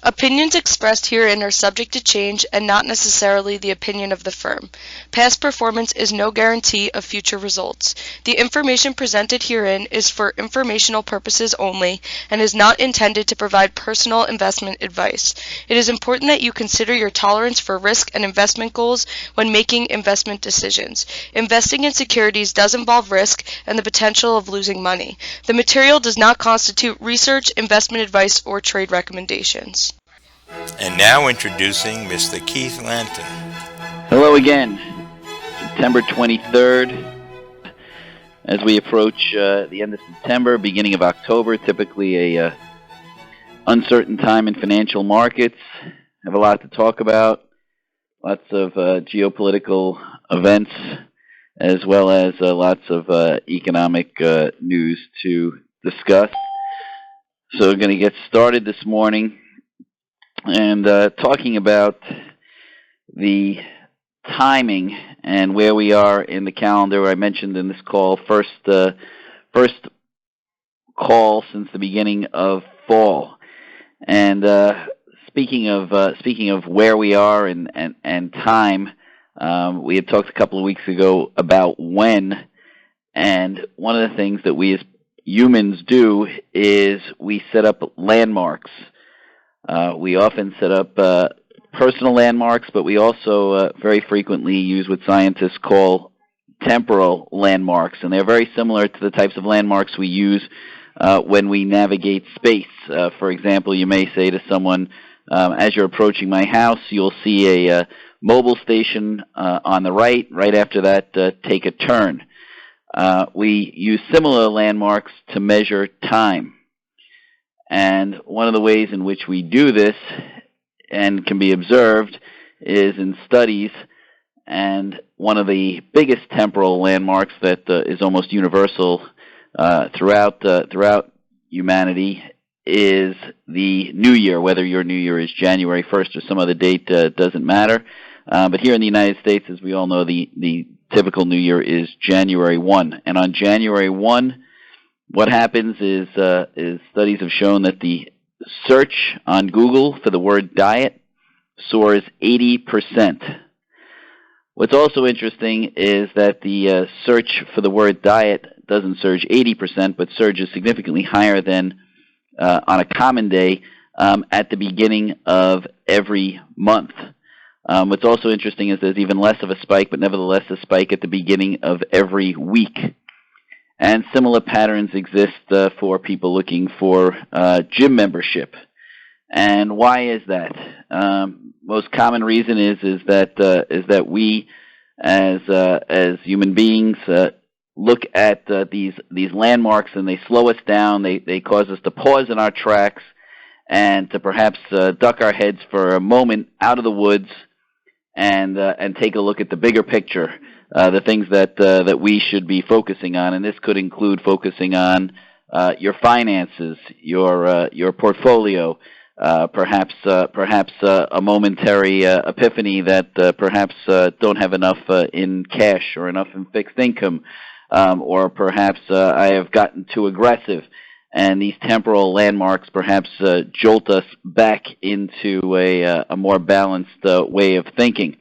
Opinions expressed herein are subject to change and not necessarily the opinion of the firm. Past performance is no guarantee of future results. The information presented herein is for informational purposes only and is not intended to provide personal investment advice. It is important that you consider your tolerance for risk and investment goals when making investment decisions. Investing in securities does involve risk and the potential of losing money. The material does not constitute research, investment advice, or trade recommendations. And now introducing Mr. Keith Lanton. Hello again. September 23rd. As we approach the end of September, beginning of October, typically a uncertain time in financial markets. Have a lot to talk about. Lots of geopolitical events, as well as lots of economic news to discuss. So we're going to get started this morning and talking about the timing and where we are in the calendar. I mentioned in this call, first call since the beginning of fall. And speaking of where we are and time, we had talked a couple of weeks ago about when, and one of the things that we as humans do is we set up landmarks. We often set up personal landmarks, but we also very frequently use what scientists call temporal landmarks, and they're very similar to the types of landmarks we use when we navigate space. For example, you may say to someone, as you're approaching my house, you'll see a mobile station on the right. Right after that, take a turn. We use similar landmarks to measure time. And one of the ways in which we do this and can be observed is in studies. And one of the biggest temporal landmarks that is almost universal throughout humanity is the New Year. Whether your New Year is January 1st or some other date doesn't matter. But here in the United States, as we all know, the typical New Year is January 1. And on January 1, what happens is studies have shown that the search on Google for the word diet soars 80%. What's also interesting is that the search for the word diet doesn't surge 80%, but surges significantly higher than on a common day at the beginning of every month. What's also interesting is there's even less of a spike, but nevertheless a spike at the beginning of every week. And similar patterns exist for people looking for gym membership. And why is that? Most common reason is that we, as human beings, look at these landmarks and they slow us down. They cause us to pause in our tracks and to perhaps duck our heads for a moment out of the woods and take a look at the bigger picture. The things that we should be focusing on, and this could include focusing on your finances, your portfolio, perhaps a momentary epiphany that perhaps don't have enough in cash or enough in fixed income, or perhaps I have gotten too aggressive, and these temporal landmarks perhaps jolt us back into a more balanced way of thinking.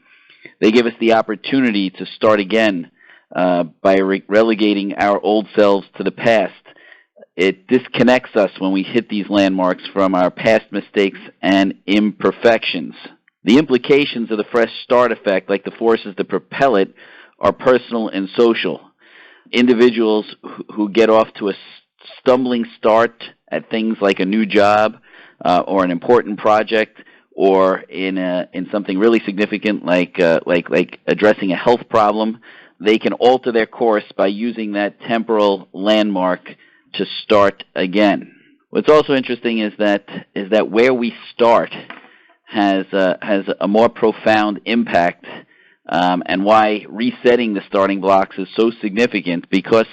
They give us the opportunity to start again by relegating our old selves to the past. It disconnects us when we hit these landmarks from our past mistakes and imperfections. The implications of the fresh start effect, like the forces that propel it, are personal and social. Individuals who get off to a stumbling start at things like a new job or an important project, or in something really significant like addressing a health problem, they can alter their course by using that temporal landmark to start again. What's also interesting is that where we start has a more profound impact, and why resetting the starting blocks is so significant, because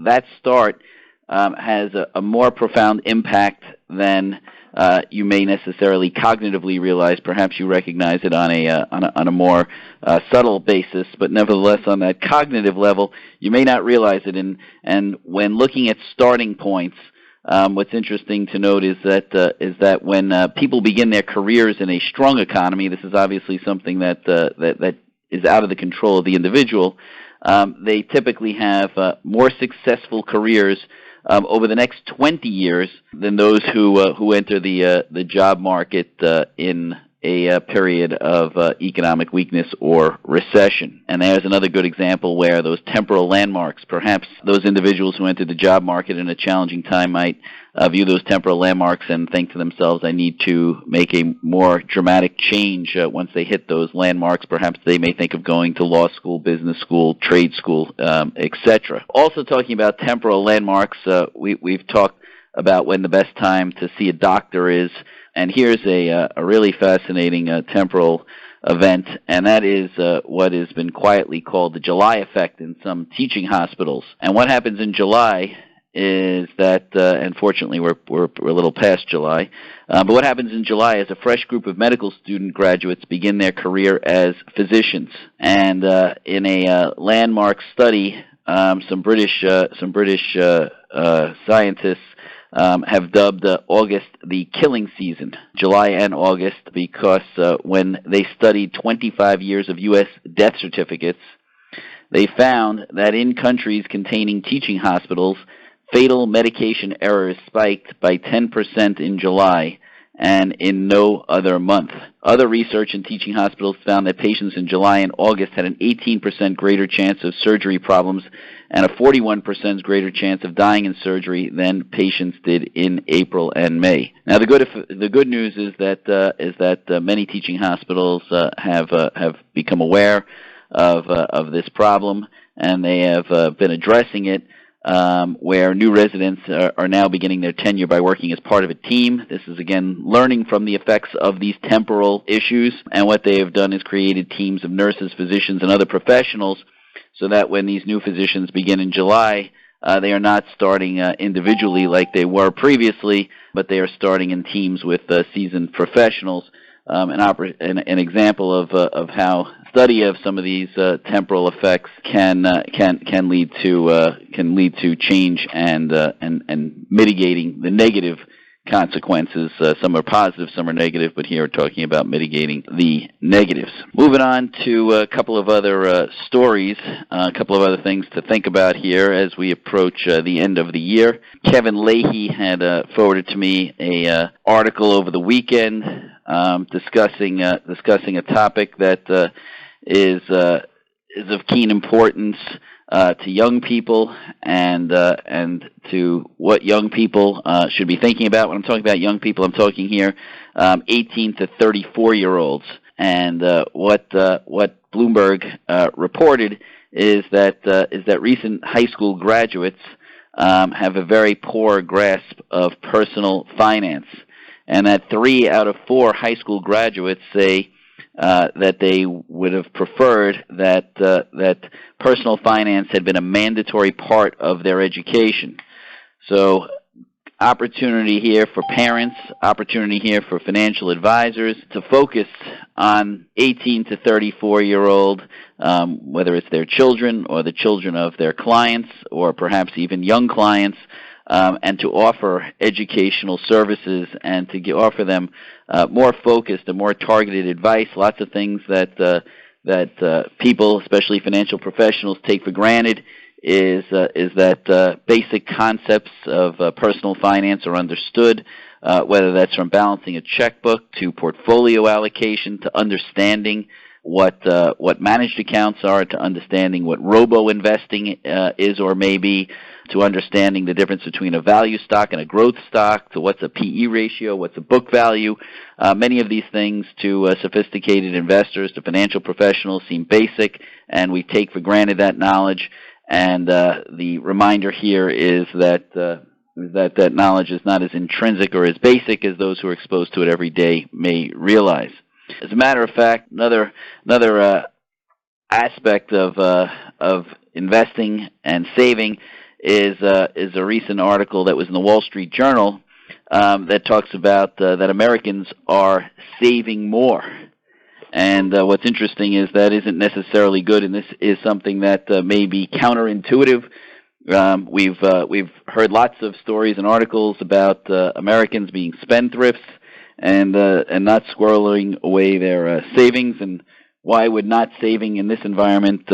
that start has a more profound impact than you may necessarily cognitively realize. Perhaps you recognize it on a more subtle basis, but nevertheless on that cognitive level, you may not realize it. And when looking at starting points, What's interesting to note is that when people begin their careers in a strong economy, this is obviously something that is out of the control of the individual. They typically have more successful careers over the next 20 years than those who enter the job market in a period of economic weakness or recession. And there's another good example where those temporal landmarks, perhaps those individuals who entered the job market in a challenging time might view those temporal landmarks and think to themselves, I need to make a more dramatic change once they hit those landmarks. Perhaps they may think of going to law school, business school, trade school, etc. Also talking about temporal landmarks, we've talked about when the best time to see a doctor is. And here's a really fascinating temporal event, and that is what has been quietly called the July effect in some teaching hospitals. And what happens in July is that, unfortunately, we're a little past July, but what happens in July is a fresh group of medical student graduates begin their career as physicians. And in a landmark study, some British scientists have dubbed August the killing season, July and August, because when they studied 25 years of U.S. death certificates, they found that in countries containing teaching hospitals, fatal medication errors spiked by 10% in July and in no other month. Other research in teaching hospitals found that patients in July and August had an 18% greater chance of surgery problems and a 41% greater chance of dying in surgery than patients did in April and May. Now, the good news is that many teaching hospitals have become aware of this problem, and they have been addressing it. Where new residents are now beginning their tenure by working as part of a team. This is, again, learning from the effects of these temporal issues, and what they have done is created teams of nurses, physicians, and other professionals so that when these new physicians begin in July, they are not starting individually like they were previously, but they are starting in teams with seasoned professionals. An example of how study of some of these temporal effects can lead to change and mitigating the negative consequences. Some are positive, some are negative, but here we're talking about mitigating the negatives. Moving on to a couple of other stories, a couple of other things to think about here as we approach the end of the year. Kevin Leahy had forwarded to me a article over the weekend discussing a topic that is of keen importance to young people and to what young people should be thinking about. When I'm talking about young people, I'm talking here 18 to 34-year-olds. And what Bloomberg reported is that recent high school graduates have a very poor grasp of personal finance, and that 3 out of 4 high school graduates say that they would have preferred that personal finance had been a mandatory part of their education. So opportunity here for parents, opportunity here for financial advisors to focus on 18 to 34-year-old, whether it's their children or the children of their clients or perhaps even young clients, and to offer educational services and to offer them more focused and more targeted advice. Lots of things that people, especially financial professionals, take for granted is that basic concepts of personal finance are understood, whether that's from balancing a checkbook to portfolio allocation to understanding what managed accounts are, to understanding what robo-investing is or may be, to understanding the difference between a value stock and a growth stock, to what's a PE ratio, what's a book value. Many of these things to sophisticated investors, to financial professionals, seem basic, and we take for granted that knowledge. And the reminder here is that knowledge is not as intrinsic or as basic as those who are exposed to it every day may realize. As a matter of fact, another aspect of investing and saving is a recent article that was in the Wall Street Journal that talks about that Americans are saving more. And what's interesting is that isn't necessarily good, and this is something that may be counterintuitive We've heard lots of stories and articles about Americans being spendthrifts and not squirreling away their savings. And why would not saving in this environment?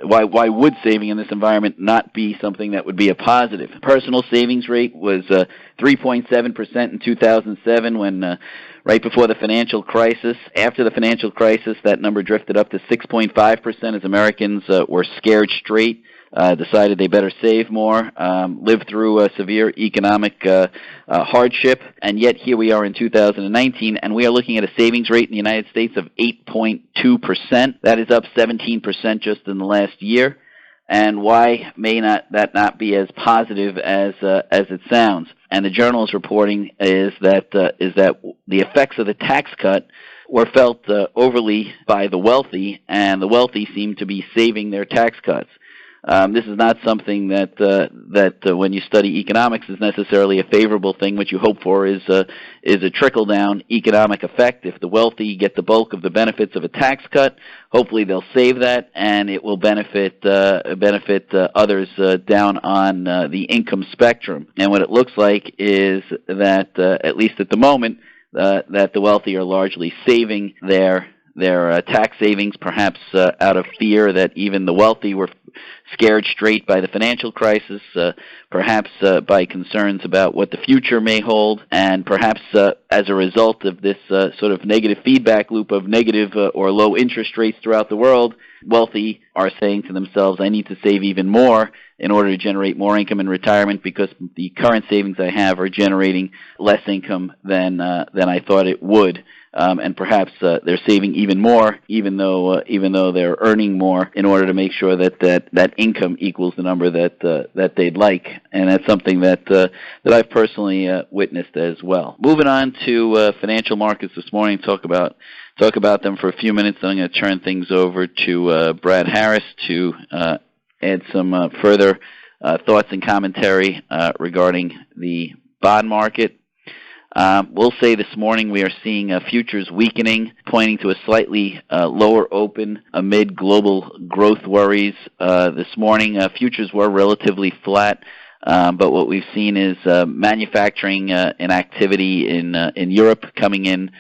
Why would saving in this environment not be something that would be a positive? Personal savings rate was 3.7% in 2007 when right before the financial crisis. After the financial crisis, that number drifted up to 6.5% as Americans were scared straight, decided they better save more, lived through a severe economic hardship, and yet here we are in 2019, and we are looking at a savings rate in the United States of 8.2%. That is up 17% just in the last year. And why may that not be as positive as it sounds? And the Journal is reporting is that the effects of the tax cut were felt overly by the wealthy, and the wealthy seem to be saving their tax cuts. This is not something that when you study economics is necessarily a favorable thing. What you hope for is a trickle-down economic effect. If the wealthy get the bulk of the benefits of a tax cut, hopefully they'll save that, and it will benefit others down on the income spectrum. And what it looks like is that, at least at the moment, that the wealthy are largely saving their tax savings, perhaps out of fear that even the wealthy were scared straight by the financial crisis, perhaps by concerns about what the future may hold, and perhaps as a result of this sort of negative feedback loop of negative or low interest rates throughout the world, wealthy are saying to themselves, I need to save even more in order to generate more income in retirement because the current savings I have are generating less income than I thought it would. And perhaps they're saving even more, even though they're earning more, in order to make sure that income equals the number that they'd like, and that's something that I've personally witnessed as well. Moving on to financial markets this morning, talk about them for a few minutes. Then I'm going to turn things over to Brad Harris to add some further thoughts and commentary regarding the bond market. We'll say this morning we are seeing futures weakening, pointing to a slightly lower open amid global growth worries. This morning, futures were relatively flat, but what we've seen is manufacturing and activity in Europe coming in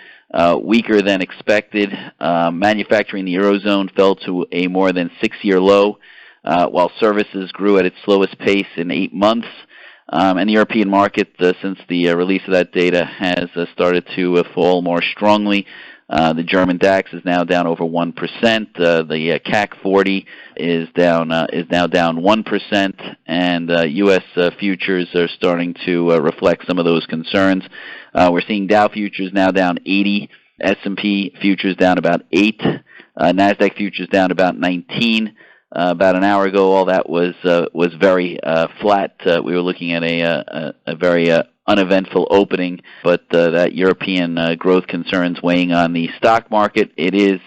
weaker than expected. Manufacturing in the Eurozone fell to a more than 6-year low, while services grew at its slowest pace in 8 months. And the European market, since the release of that data, has started to fall more strongly. The German DAX is now down over 1%. The CAC 40 is now down 1%, and U.S. futures are starting to reflect some of those concerns. We're seeing Dow futures now down 80, S&P futures down about 8, NASDAQ futures down about 19. About an hour ago, all that was very flat. We were looking at a very uneventful opening, but that European growth concerns weighing on the stock market, it is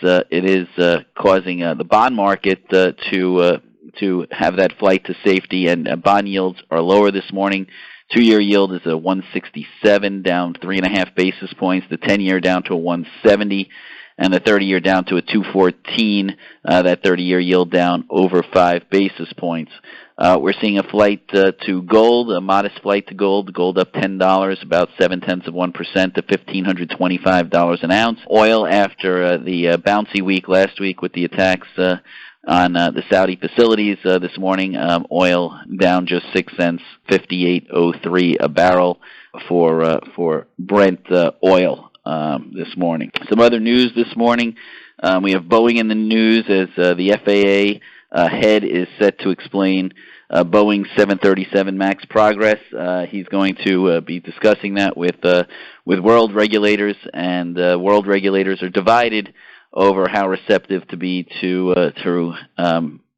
causing the bond market to have that flight to safety, and bond yields are lower this morning. 2-year yield is a 167, down 3.5 basis points. The 10-year down to a 170. And the 30-year down to a 214, that 30-year yield down over 5 basis points. We're seeing a flight to gold, a modest flight to gold. Gold up $10, about 0.7% to $1,525 an ounce. Oil, after the bouncy week last week with the attacks on the Saudi facilities this morning, oil down just 6 cents, 58.03 a barrel for Brent oil. This morning. Some other news this morning. We have Boeing in the news as the FAA head is set to explain Boeing's 737 MAX progress. He's going to be discussing that with world regulators, and world regulators are divided over how receptive to be to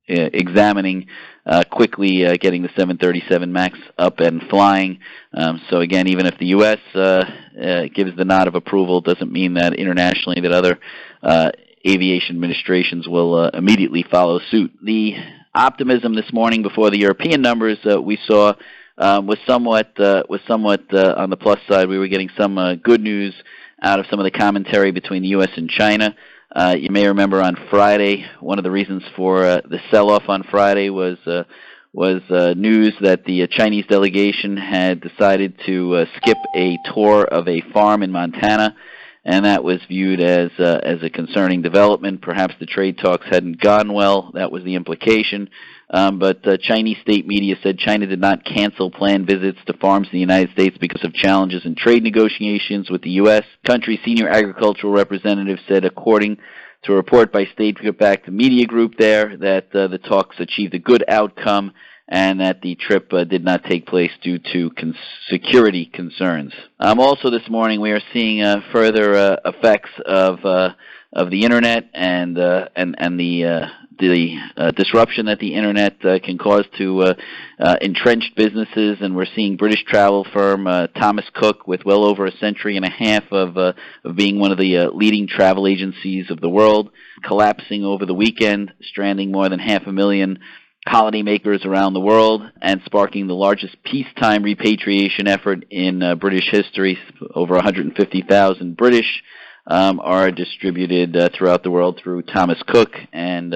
examining quickly getting the 737 MAX up and flying. So again, even if the U.S. Gives the nod of approval, doesn't mean that internationally that other aviation administrations will immediately follow suit. The optimism this morning before the European numbers we saw was somewhat on the plus side. We were getting some good news out of some of the commentary between the U.S. and China. You may remember on Friday, one of the reasons for the sell-off on Friday was was news that the Chinese delegation had decided to skip a tour of a farm in Montana, and that was viewed as a concerning development. Perhaps the trade talks hadn't gone well. That was the implication. But Chinese state media said China did not cancel planned visits to farms in the United States because of challenges in trade negotiations with the U.S. Country's senior agricultural representative said, according to a report by state-backed media group there, that the talks achieved a good outcome and that the trip did not take place due to security concerns. Also this morning we are seeing further effects of the internet and the disruption that the internet can cause to entrenched businesses, and we're seeing British travel firm Thomas Cook, with well over a century and a half of being one of the leading travel agencies of the world, collapsing over the weekend, stranding more than 500,000 holidaymakers around the world and sparking the largest peacetime repatriation effort in British history. Over 150,000 British are distributed throughout the world through Thomas Cook, and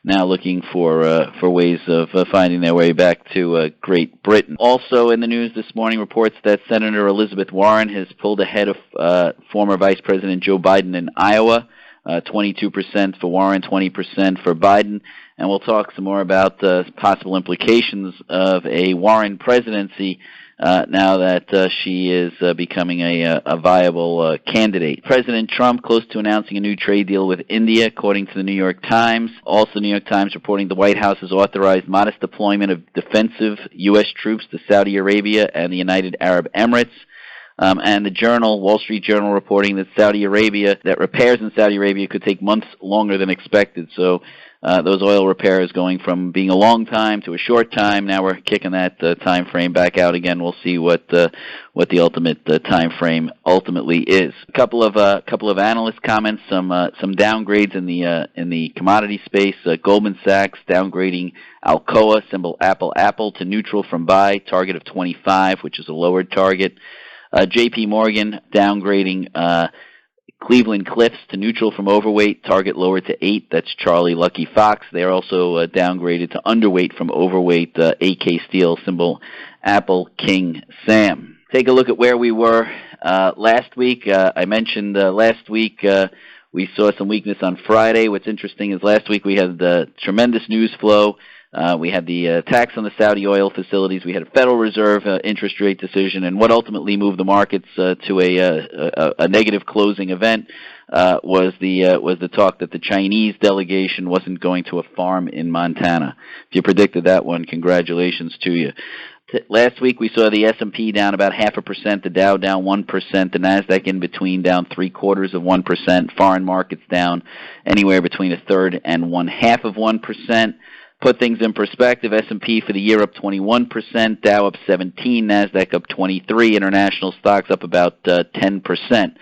now looking for ways of finding their way back to Great Britain. Also in the news this morning, reports that Senator Elizabeth Warren has pulled ahead of former Vice President Joe Biden in Iowa. 22% for Warren, 20% for Biden, and we'll talk some more about the possible implications of a Warren presidency now that she is becoming a viable candidate. President Trump close to announcing a new trade deal with India, according to the New York Times. Also, the New York Times reporting the White House has authorized modest deployment of defensive U.S. troops to Saudi Arabia and the United Arab Emirates. And the Journal, Wall Street Journal, reporting that repairs in Saudi Arabia could take months longer than expected. So those oil repairs going from being a long time to a short time. Now we're kicking that time frame back out again. We'll see what the ultimate time frame ultimately is. A couple of analyst comments. Some downgrades in the commodity space. Goldman Sachs downgrading Alcoa, symbol Apple, to neutral from buy, target of 25, which is a lowered target. J.P. Morgan downgrading Cleveland Cliffs to neutral from overweight, target lowered to 8. That's Charlie Lucky Fox. They're also downgraded to underweight from overweight, AK Steel, symbol Apple King Sam. Take a look at where we were last week. I mentioned last week we saw some weakness on Friday. What's interesting is last week we had tremendous news flow. We had the tax on the Saudi oil facilities. We had a Federal Reserve interest rate decision, and what ultimately moved the markets to a negative closing event was the talk that the Chinese delegation wasn't going to a farm in Montana. If you predicted that one, congratulations to you. Last week we saw the S&P down about 0.5%, the Dow down 1%, the Nasdaq in between down 0.75%, foreign markets down anywhere between 1/3 and 1/2%. Put things in perspective, S&P for the year up 21%, Dow up 17%, Nasdaq up 23%, international stocks up about 10%.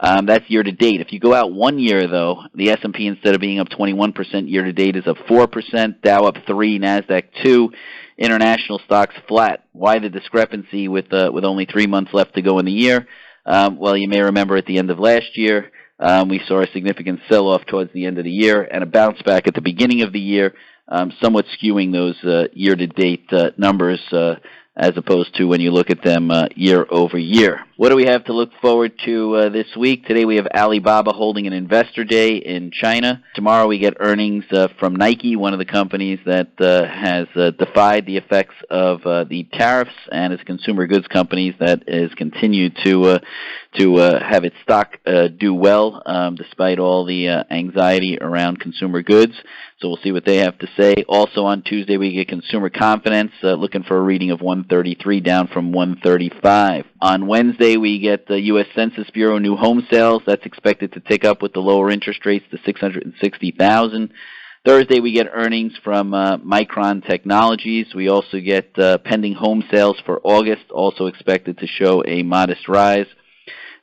That's year to date. If you go out 1 year, though, the S&P, instead of being up 21% year to date, is up 4%, Dow up 3%, Nasdaq 2%, international stocks flat. Why the discrepancy with only 3 months left to go in the year? Well, you may remember at the end of last year, we saw a significant sell-off towards the end of the year and a bounce back at the beginning of the year, somewhat skewing those year-to-date numbers as opposed to when you look at them year over year. What do we have to look forward to this week? Today we have Alibaba holding an investor day in China. Tomorrow we get earnings from Nike, one of the companies that has defied the effects of the tariffs, and as consumer goods companies that has continued to have its stock do well despite all the anxiety around consumer goods. So we'll see what they have to say. Also on Tuesday we get consumer confidence, looking for a reading of 133, down from 135. On Wednesday we get the U.S. Census Bureau new home sales. That's expected to tick up with the lower interest rates to 660,000. Thursday we get earnings from Micron Technologies. We also get pending home sales for August, also expected to show a modest rise.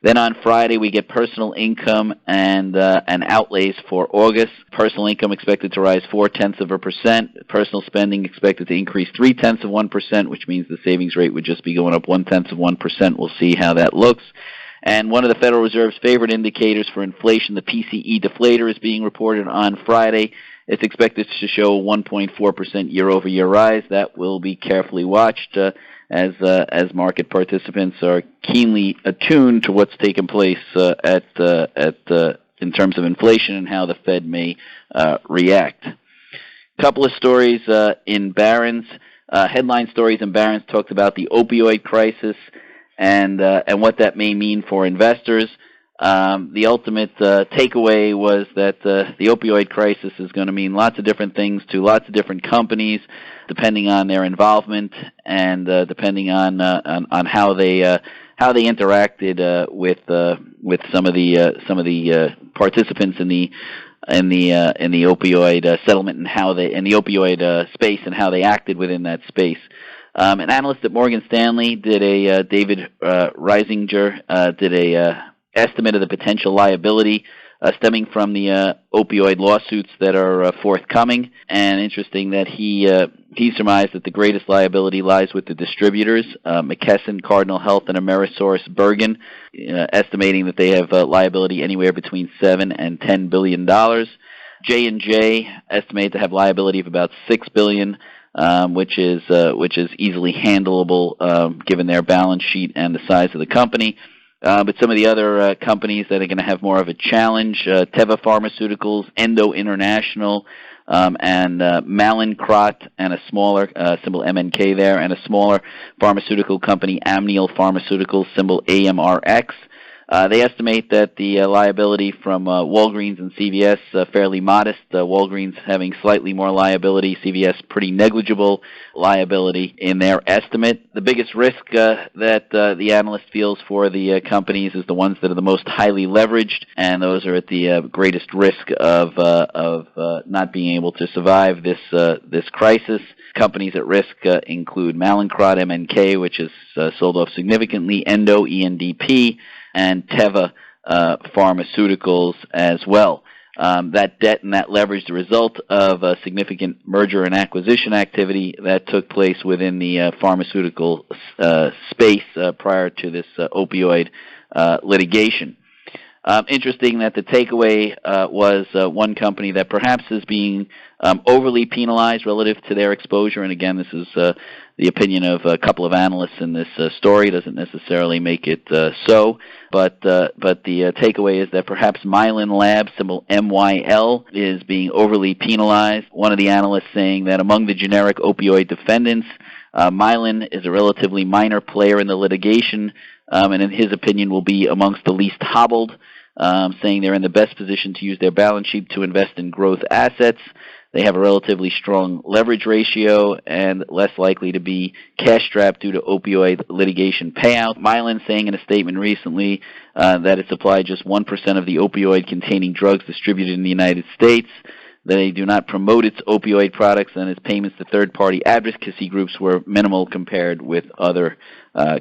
Then on Friday, we get personal income and outlays for August. Personal income expected to rise 0.4%. Personal spending expected to increase 0.3%, which means the savings rate would just be going up 0.1%. We'll see how that looks. And one of the Federal Reserve's favorite indicators for inflation, the PCE deflator, is being reported on Friday. It's expected to show a 1.4% year-over-year rise. That will be carefully watched as market participants are keenly attuned to what's taken place in terms of inflation and how the Fed may react. Couple of stories in Barron's. Headline stories in Barron's talked about the opioid crisis and what that may mean for investors. The ultimate takeaway was that the opioid crisis is going to mean lots of different things to lots of different companies, depending on their involvement and depending on how they interacted with some of the participants in the opioid settlement and how they in the opioid space and how they acted within that space. An analyst at Morgan Stanley David Reisinger did a estimate of the potential liability stemming from the opioid lawsuits that are forthcoming, and interesting that he surmised that the greatest liability lies with the distributors, McKesson, Cardinal Health, and AmerisourceBergen, estimating that they have liability anywhere between $7 and $10 billion. J&J estimated to have liability of about $6 billion, which is easily handleable given their balance sheet and the size of the company. But some of the other companies that are going to have more of a challenge, Teva Pharmaceuticals, Endo International, and Mallinckrodt, and a smaller, symbol MNK there, and a smaller pharmaceutical company, Amneal Pharmaceuticals, symbol AMRX. They estimate that the liability from Walgreens and CVS fairly modest. Walgreens having slightly more liability, CVS pretty negligible liability in their estimate. The biggest risk that the analyst feels for the companies is the ones that are the most highly leveraged, and those are at the greatest risk of not being able to survive this crisis. Companies at risk include Mallinckrodt, MNK, which has sold off significantly, Endo, ENDP, and Teva Pharmaceuticals as well. That debt and that leverage, the result of a significant merger and acquisition activity that took place within the pharmaceutical space prior to this opioid litigation. Interesting that the takeaway was one company that perhaps is being overly penalized relative to their exposure, and again, this is the opinion of a couple of analysts in this story. Doesn't necessarily make it so, but the takeaway is that perhaps Mylan Labs, symbol MYL, is being overly penalized. One of the analysts saying that among the generic opioid defendants, Mylan is a relatively minor player in the litigation, and in his opinion will be amongst the least hobbled, saying they're in the best position to use their balance sheet to invest in growth assets. They have a relatively strong leverage ratio and less likely to be cash-strapped due to opioid litigation payout. Mylan saying in a statement recently that it supplied just 1% of the opioid-containing drugs distributed in the United States. They do not promote its opioid products, and its payments to third-party advocacy groups were minimal compared with other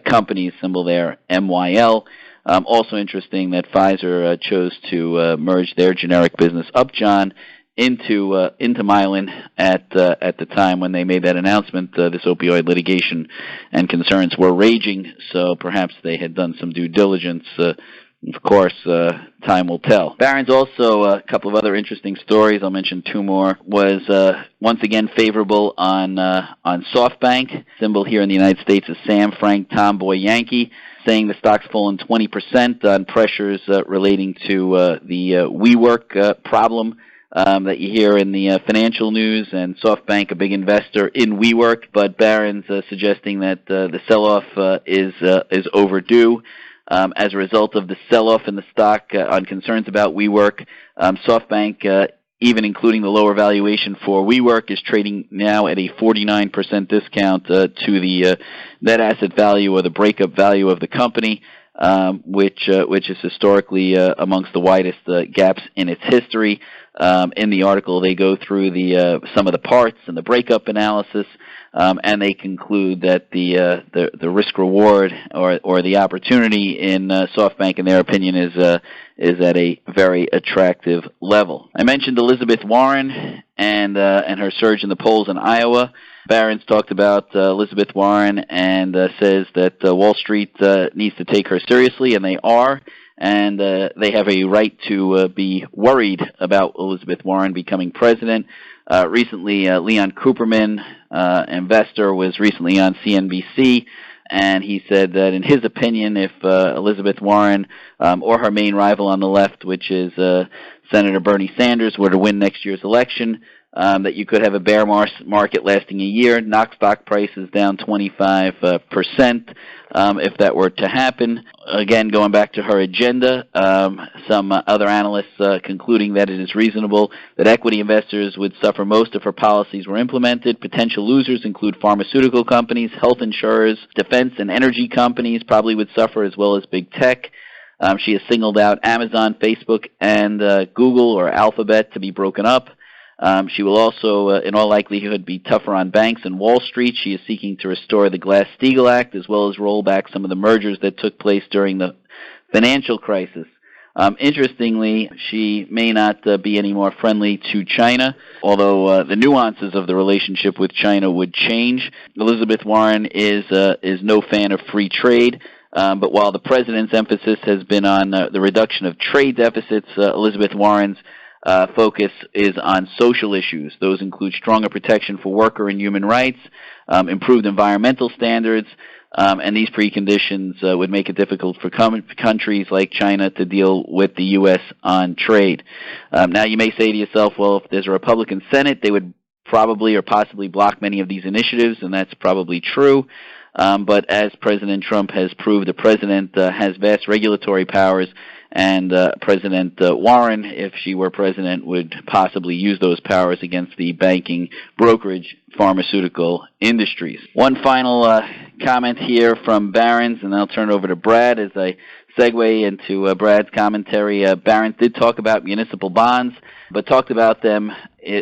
companies, symbol there MYL. Also interesting that Pfizer chose to merge their generic business Upjohn into Mylan at the time when they made that announcement. This opioid litigation and concerns were raging, so perhaps they had done some due diligence. Of course, time will tell. Barron's also, a couple of other interesting stories, I'll mention two more, was once again favorable on SoftBank. Symbol here in the United States is Sam, Frank, Tomboy, Yankee, saying the stock's fallen 20% on pressures relating to the WeWork problem that you hear in the financial news, and SoftBank, a big investor in WeWork, but Barron's suggesting that the sell-off is overdue. As a result of the sell-off in the stock on concerns about WeWork, SoftBank, even including the lower valuation for WeWork, is trading now at a 49% discount to the net asset value or the breakup value of the company, which is historically amongst the widest gaps in its history. In the article, they go through the some of the parts and the breakup analysis, and they conclude that the risk reward or the opportunity in SoftBank, in their opinion, is at a very attractive level. I mentioned Elizabeth Warren and her surge in the polls in Iowa. Barron's talked about Elizabeth Warren and says that Wall Street needs to take her seriously, and they are. and they have a right to be worried about Elizabeth Warren becoming president. Recently, Leon Cooperman, investor, was recently on CNBC, and he said that in his opinion, if Elizabeth Warren or her main rival on the left, which is Senator Bernie Sanders, were to win next year's election, that you could have a bear market lasting a year, knock stock prices down 25% if that were to happen. Again, going back to her agenda, some other analysts concluding that it is reasonable that equity investors would suffer most if her policies were implemented. Potential losers include pharmaceutical companies, health insurers, defense and energy companies probably would suffer, as well as big tech. She has singled out Amazon, Facebook, and Google or Alphabet to be broken up. She will also, in all likelihood, be tougher on banks and Wall Street. She is seeking to restore the Glass-Steagall Act, as well as roll back some of the mergers that took place during the financial crisis. Interestingly, she may not be any more friendly to China, although the nuances of the relationship with China would change. Elizabeth Warren is no fan of free trade. But while the president's emphasis has been on the reduction of trade deficits, Elizabeth Warren's focus is on social issues. Those include stronger protection for worker and human rights, improved environmental standards, and these preconditions would make it difficult for countries like China to deal with the U.S. on trade. Now, you may say to yourself, well, if there's a Republican Senate, they would probably or possibly block many of these initiatives, and that's probably true. But as President Trump has proved, the president has vast regulatory powers, and President Warren, if she were president, would possibly use those powers against the banking, brokerage, pharmaceutical industries. One final comment here from Barron's, and I'll turn it over to Brad as I segue into Brad's commentary. Barron's did talk about municipal bonds, but talked about them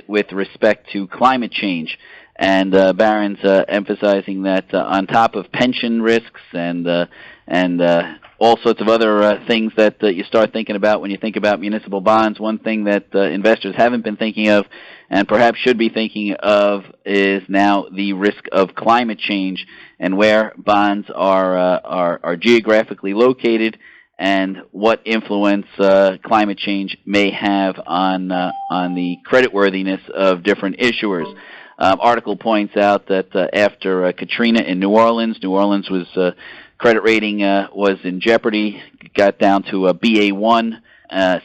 with respect to climate change. And Barron's emphasizing that on top of pension risks and all sorts of other things that you start thinking about when you think about municipal bonds, one thing that investors haven't been thinking of and perhaps should be thinking of is now the risk of climate change and where bonds are geographically located and what influence climate change may have on the creditworthiness of different issuers. Article points out that after Katrina in New Orleans was credit rating was in jeopardy, got down to a BA1.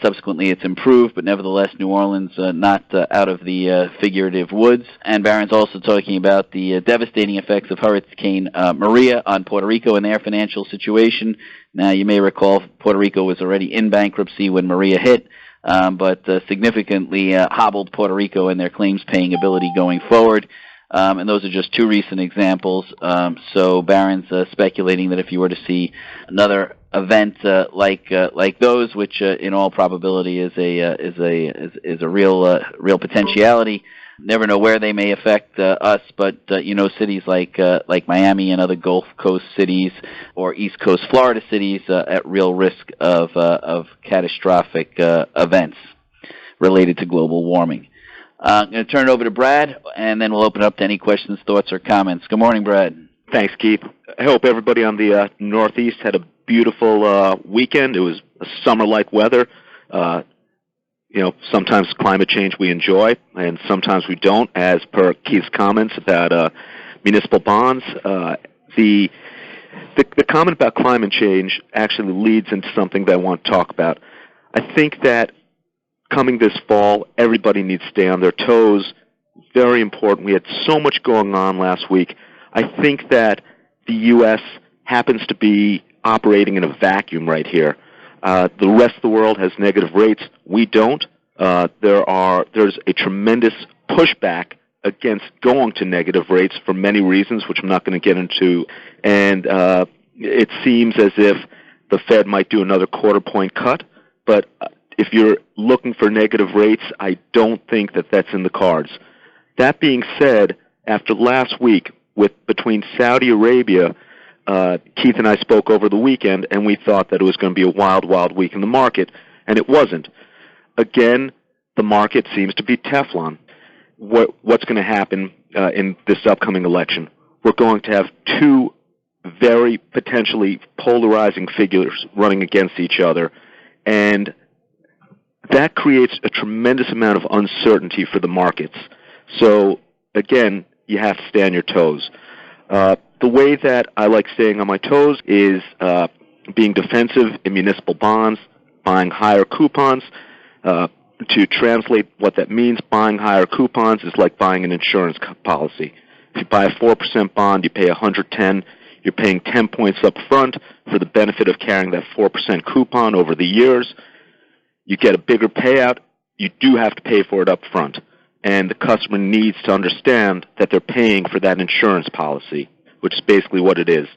Subsequently, it's improved, but nevertheless, New Orleans not out of the figurative woods. And Barron's also talking about the devastating effects of Hurricane Maria on Puerto Rico and their financial situation. Now, you may recall Puerto Rico was already in bankruptcy when Maria hit, but significantly hobbled Puerto Rico and their claims-paying ability going forward. And those are just two recent examples. So Barron's speculating that if you were to see another event like those, which in all probability is a real potentiality. Never know where they may affect us, but cities like Miami and other Gulf Coast cities or East Coast Florida cities at real risk of catastrophic events related to global warming. I'm going to turn it over to Brad, and then we'll open it up to any questions, thoughts, or comments. Good morning, Brad. Thanks, Keith. I hope everybody on the Northeast had a beautiful weekend. It was summer-like weather. Sometimes climate change we enjoy, and sometimes we don't, as per Keith's comments about municipal bonds. The comment about climate change actually leads into something that I want to talk about. I think that coming this fall, everybody needs to stay on their toes. Very important. We had so much going on last week. I think that the U.S. happens to be operating in a vacuum right here. The rest of the world has negative rates. We don't. There's a tremendous pushback against going to negative rates for many reasons, which I'm not going to get into. And it seems as if the Fed might do another quarter-point cut. But if you're looking for negative rates, I don't think that that's in the cards. That being said, after last week, between Saudi Arabia, Keith and I spoke over the weekend, and we thought that it was going to be a wild, wild week in the market, and it wasn't. Again, the market seems to be Teflon. What's going to happen in this upcoming election? We're going to have two very potentially polarizing figures running against each other, and that creates a tremendous amount of uncertainty for the markets. So, again, you have to stay on your toes. The way that I like staying on my toes is being defensive in municipal bonds, buying higher coupons. To translate what that means, buying higher coupons is like buying an insurance policy. If you buy a 4% bond, you pay 110. You're paying 10 points up front for the benefit of carrying that 4% coupon over the years. You get a bigger payout. You do have to pay for it up front. And the customer needs to understand that they're paying for that insurance policy, which is basically what it is.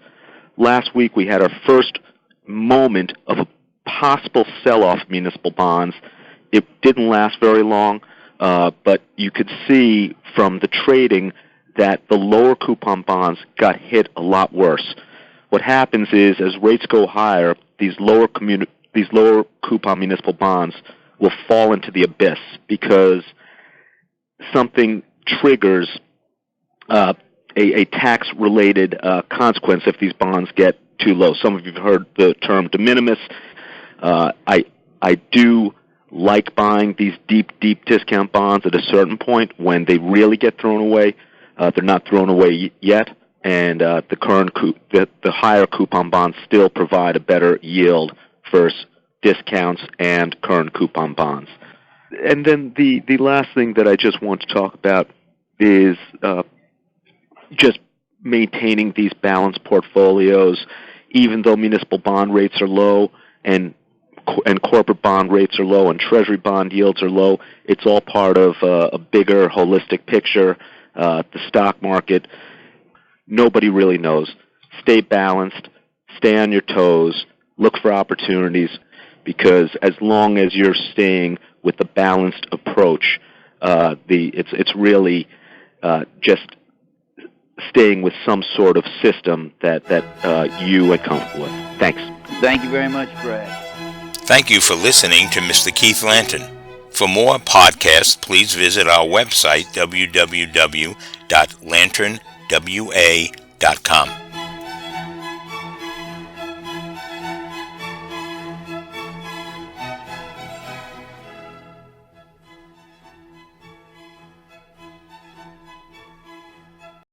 Last week we had our first moment of a possible sell-off of municipal bonds. It didn't last very long, but you could see from the trading that the lower coupon bonds got hit a lot worse. What happens is, as rates go higher, these lower coupon municipal bonds will fall into the abyss because something triggers a tax-related consequence if these bonds get too low. Some of you have heard the term de minimis. I do like buying these deep discount bonds at a certain point when they really get thrown away. They're not thrown away yet, and the higher coupon bonds still provide a better yield versus discounts and current coupon bonds. And then the last thing that I just want to talk about is just maintaining these balanced portfolios, even though municipal bond rates are low and corporate bond rates are low and treasury bond yields are low. It's all part of a bigger holistic picture. The stock market, nobody really knows. Stay balanced, stay on your toes, look for opportunities, because as long as you're staying with the balanced approach, it's really just staying with some sort of system that you are comfortable with. Thanks. Thank you very much, Brad. Thank you for listening to Mr. Keith Lanton. For more podcasts, please visit our website, www.lanternwa.com.